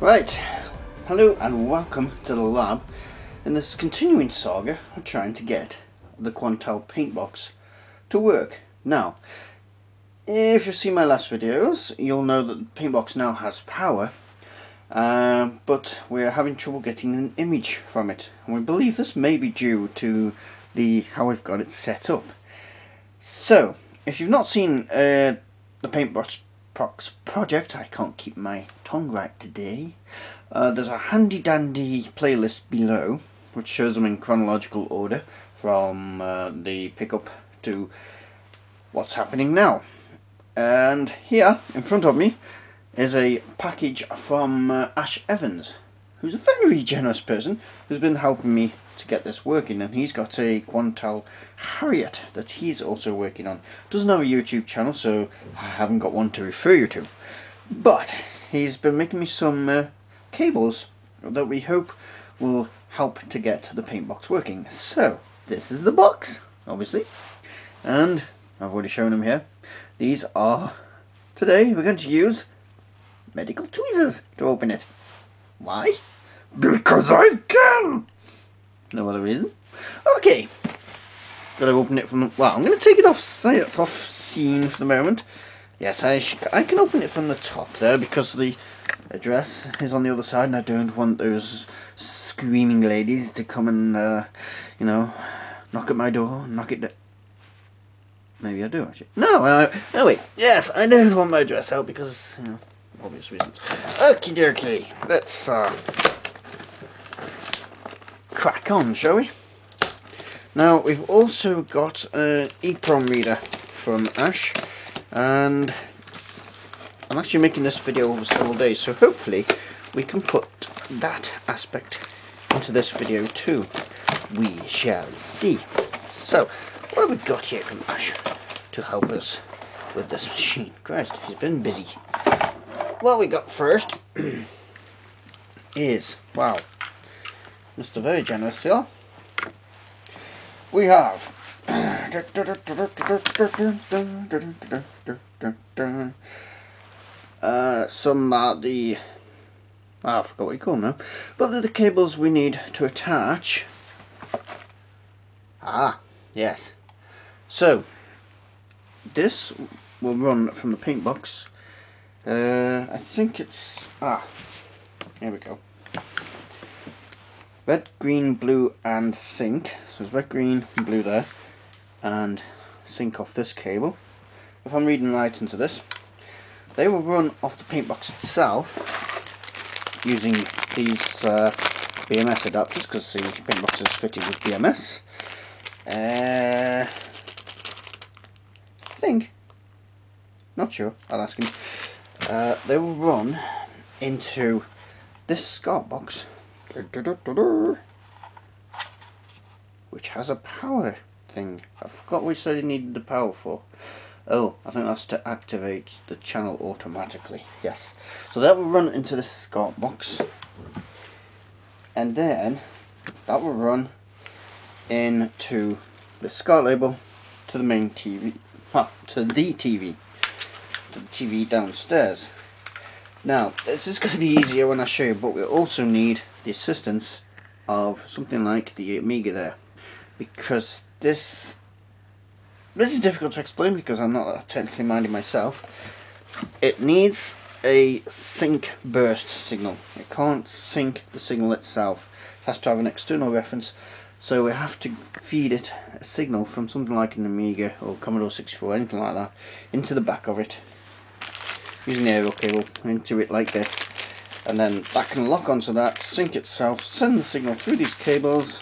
Right, hello and welcome to the lab. In this continuing saga, I'm trying to get the Quantel Paintbox to work. Now, if you've seen my last videos, you'll know that the Paintbox now has power, but we're having trouble getting an image from it. And we believe this may be due to how I've got it set up. So, if you've not seen the Paintbox project, I can't keep my tongue right today, there's a handy dandy playlist below which shows them in chronological order from the pickup to what's happening now. And here in front of me is a package from Ash Evans, who's a very generous person who's been helping me to get this working, and he's got a Quantel Harriet that he's also working on. Doesn't have a YouTube channel, so I haven't got one to refer you to, but he's been making me some cables that we hope will help to get the Paintbox working. So this is the box, obviously, and I've already shown them here. These are, today we're going to use medical tweezers to open it. Why? Because I can! No other reason. Okay, gotta open it from the, well, I'm gonna take it off scene for the moment. Yes, I can open it from the top there because the address is on the other side, and I don't want those screaming ladies to come and you know, knock at my door, knock it down. Maybe I do actually. No, wait. Yes, I don't want my address out because, you know, obvious reasons. Okie dokie, let's crack on, shall we? Now, we've also got an EEPROM reader from Ash, and I'm actually making this video over several days, so hopefully we can put that aspect into this video too. We shall see. So, what have we got here from Ash to help us with this machine? Christ, he's been busy. What we got first is, wow, Mr. Very Generous here. We have some I forgot what you call them now, but they're the cables we need to attach. Ah, yes. So this will run from the Paintbox. I think it's here we go. Red, green, blue and sync. So it's red, green and blue there, and sync off this cable. If I'm reading right into this, they will run off the Paintbox itself using these BMS adapters, because the Paintbox is fitted with BMS. I think, not sure, I'll ask him. They will run into this SCART box, which has a power thing. I forgot what we said it needed the power for. Oh, I think that's to activate the channel automatically. Yes. So that will run into this SCART box, and then that will run into the SCART label to the main TV, to the TV downstairs. Now, this is going to be easier when I show you, but we also need the assistance of something like the Amiga there, because this is difficult to explain because I'm not technically minded myself. It needs a sync burst signal. It can't sync the signal itself. It has to have an external reference, so we have to feed it a signal from something like an Amiga or Commodore 64, anything like that, into the back of it, using the aerial cable into it like this, and then that can lock onto that, sync itself, send the signal through these cables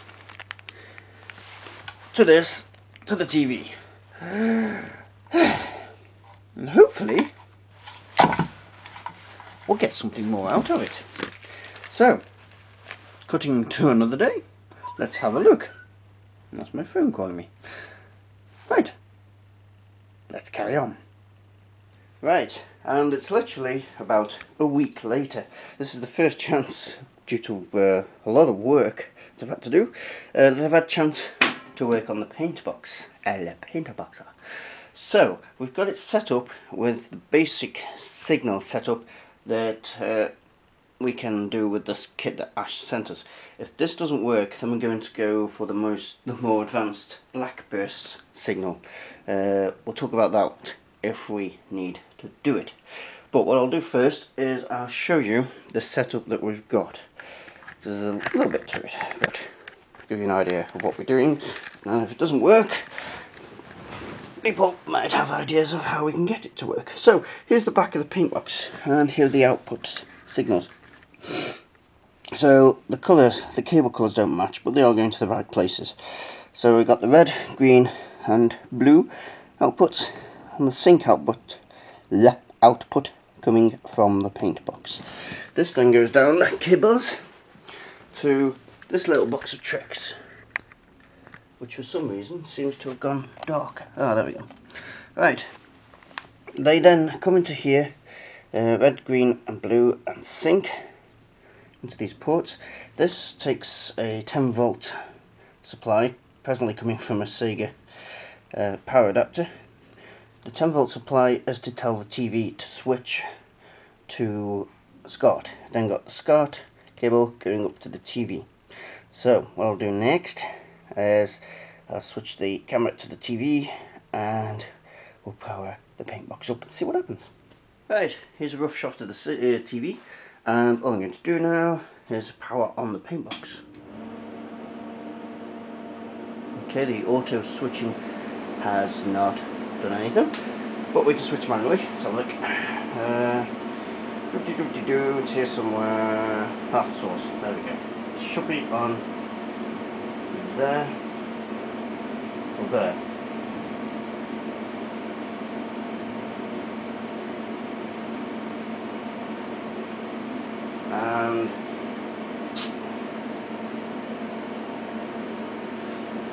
to this, to the TV, and hopefully we'll get something more out of it. So, cutting to another day, let's have a look. That's my phone calling me. Right, let's carry on. Right, and it's literally about a week later. This is the first chance, due to a lot of work they've had to do, that I've had a chance to work on the Paintbox, Paintbox. So, we've got it set up with the basic signal setup that we can do with this kit that Ash sent us. If this doesn't work, then we're going to go for the more advanced black burst signal. We'll talk about that if we need to do it. But what I'll do first is I'll show you the setup that we've got. There's a little bit to it, but I'll give you an idea of what we're doing. And if it doesn't work, people might have ideas of how we can get it to work. So here's the back of the paint box, and here are the output signals. So the colours, the cable colours don't match, but they are going to the right places. So we've got the red, green and blue outputs, and the sync output coming from the paint box. This then goes down cables to this little box of tricks, which for some reason seems to have gone dark. Ah, there we go. Right, they then come into here, red, green and blue, and sync into these ports. This takes a 10 volt supply, presently coming from a Sega power adapter. The 10 volt supply is to tell the TV to switch to SCART. Then got the SCART cable going up to the TV. So what I'll do next is I'll switch the camera to the TV and we'll power the paint box up and see what happens. Right, here's a rough shot of the TV, and all I'm going to do now is power on the paint box. Okay, the auto switching has not done anything, but we can switch manually. Let's have a look. It's here somewhere. Ah, source. There we go. It should be on there or there. And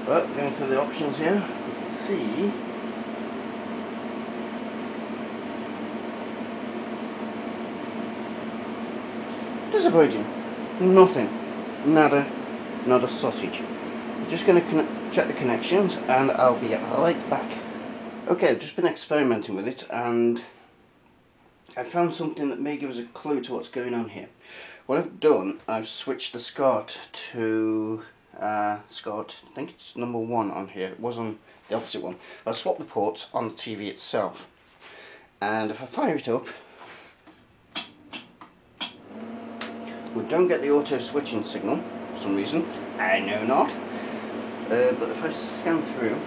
well, going through the options here, you can see disappointing. Nothing. Nada. Not a sausage. I'm just going to check the connections and I'll be right back. Okay, I've just been experimenting with it and I found something that may give us a clue to what's going on here. What I've done, I've switched the SCART to SCART, I think it's number 1 on here. It was on the opposite one. I've swapped the ports on the TV itself. And if I fire it up, we don't get the auto switching signal for some reason. I know not. But if I scan through,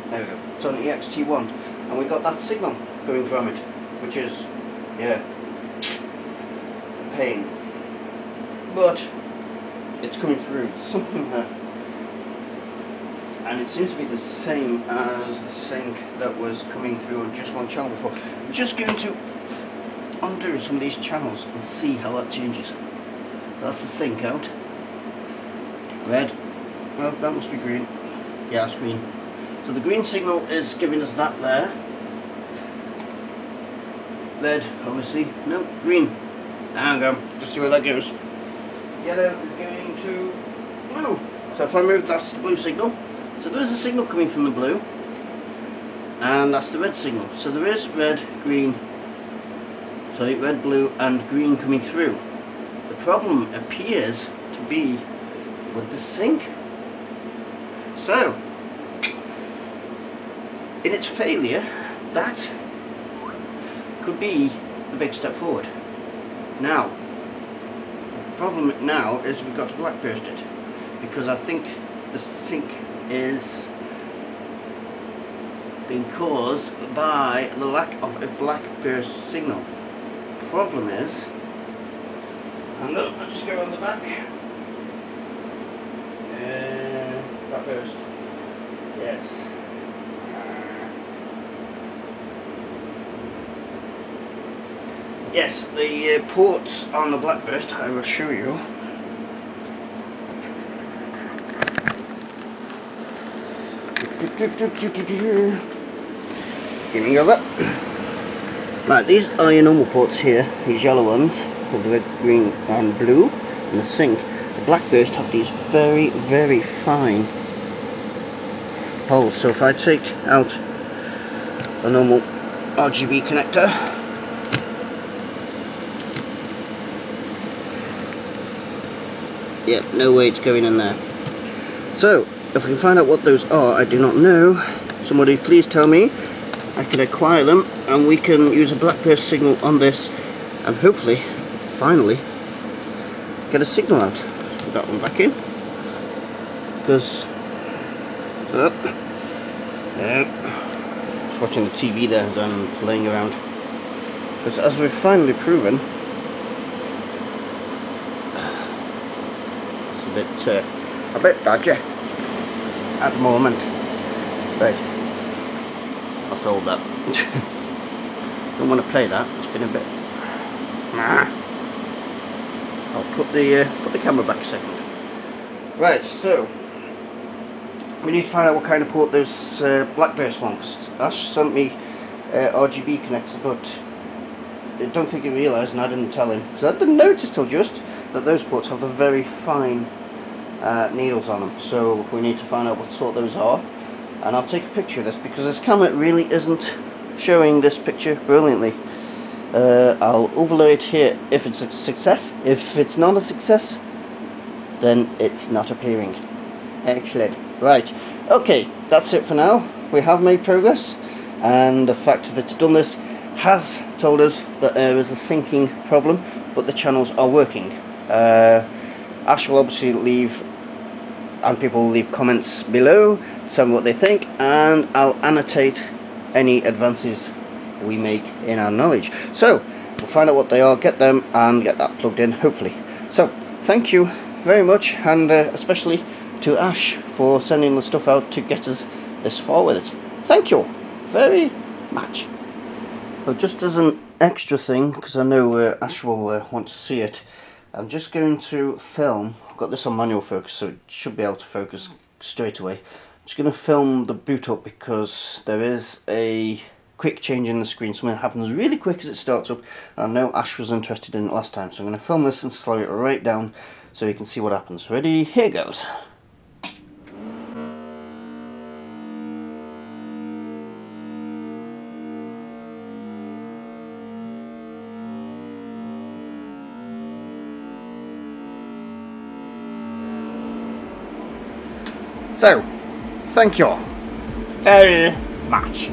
there we go. It's on EXT1, and we got that signal going from it, which is, yeah, a pain. But it's coming through something there, and it seems to be the same as the sync that was coming through on just one channel before. I'm just going to undo some of these channels and see how that changes. So that's the sync out. Red. Well, that must be green. Yeah, that's green. So the green signal is giving us that there. Red, obviously. No, green. There we go. Just see where that goes. Yellow is going to blue. So if I move, that's the blue signal. So there is a signal coming from the blue, and that's the red signal. So there is red, green, sorry, red, blue and green coming through. The problem appears to be with the sync. So, in its failure, that could be the big step forward. Now, the problem now is we've got to blackburst it, because I think the sync is being caused by the lack of a blackburst signal. Problem is, and look, I'll just go on the back. Blackburst. Yes. Yes, the ports on the blackburst, I will show you. Giving over. Right, these are your normal ports here, these yellow ones, with the red, green and blue, and the sync. The blackburst have these very, very fine holes. So if I take out a normal RGB connector, Yep, no way it's going in there. So, if we can find out what those are, I do not know. Somebody please tell me. I can acquire them and we can use a blackburst signal on this and hopefully, finally, get a signal out. Let's put that one back in. Because, just watching the TV there as I'm playing around. Because as we've finally proven, it's a bit dodgy at the moment. Right, I'll hold that. Don't want to play that. It's been a bit. I'll put the camera back a second. Right, so we need to find out what kind of port those blackburst ones. Ash sent me RGB connectors, but I don't think he realised, and I didn't tell him because I didn't notice till just that those ports have the very fine needles on them. So we need to find out what sort those are, and I'll take a picture of this because this camera really isn't showing this picture brilliantly. I'll overlay it here if it's a success. If it's not a success, then it's not appearing. Excellent. Right, okay, that's it for now. We have made progress, and the fact that it's done this has told us that there is a syncing problem, but the channels are working. Ash will obviously leave, and people will leave comments below, telling what they think, and I'll annotate any advances we make in our knowledge. So, we'll find out what they are, get them, and get that plugged in, hopefully. So, thank you very much, and especially to Ash for sending the stuff out to get us this far with it. Thank you very much. Well, just as an extra thing, because I know Ash will want to see it, I'm just going to film. I've got this on manual focus, so it should be able to focus straight away. I'm just going to film the boot up because there is a quick change in the screen. Something that happens really quick as it starts up, and I know Ash was interested in it last time, so I'm going to film this and slow it right down so you can see what happens. Ready? Here goes. So, thank you very much.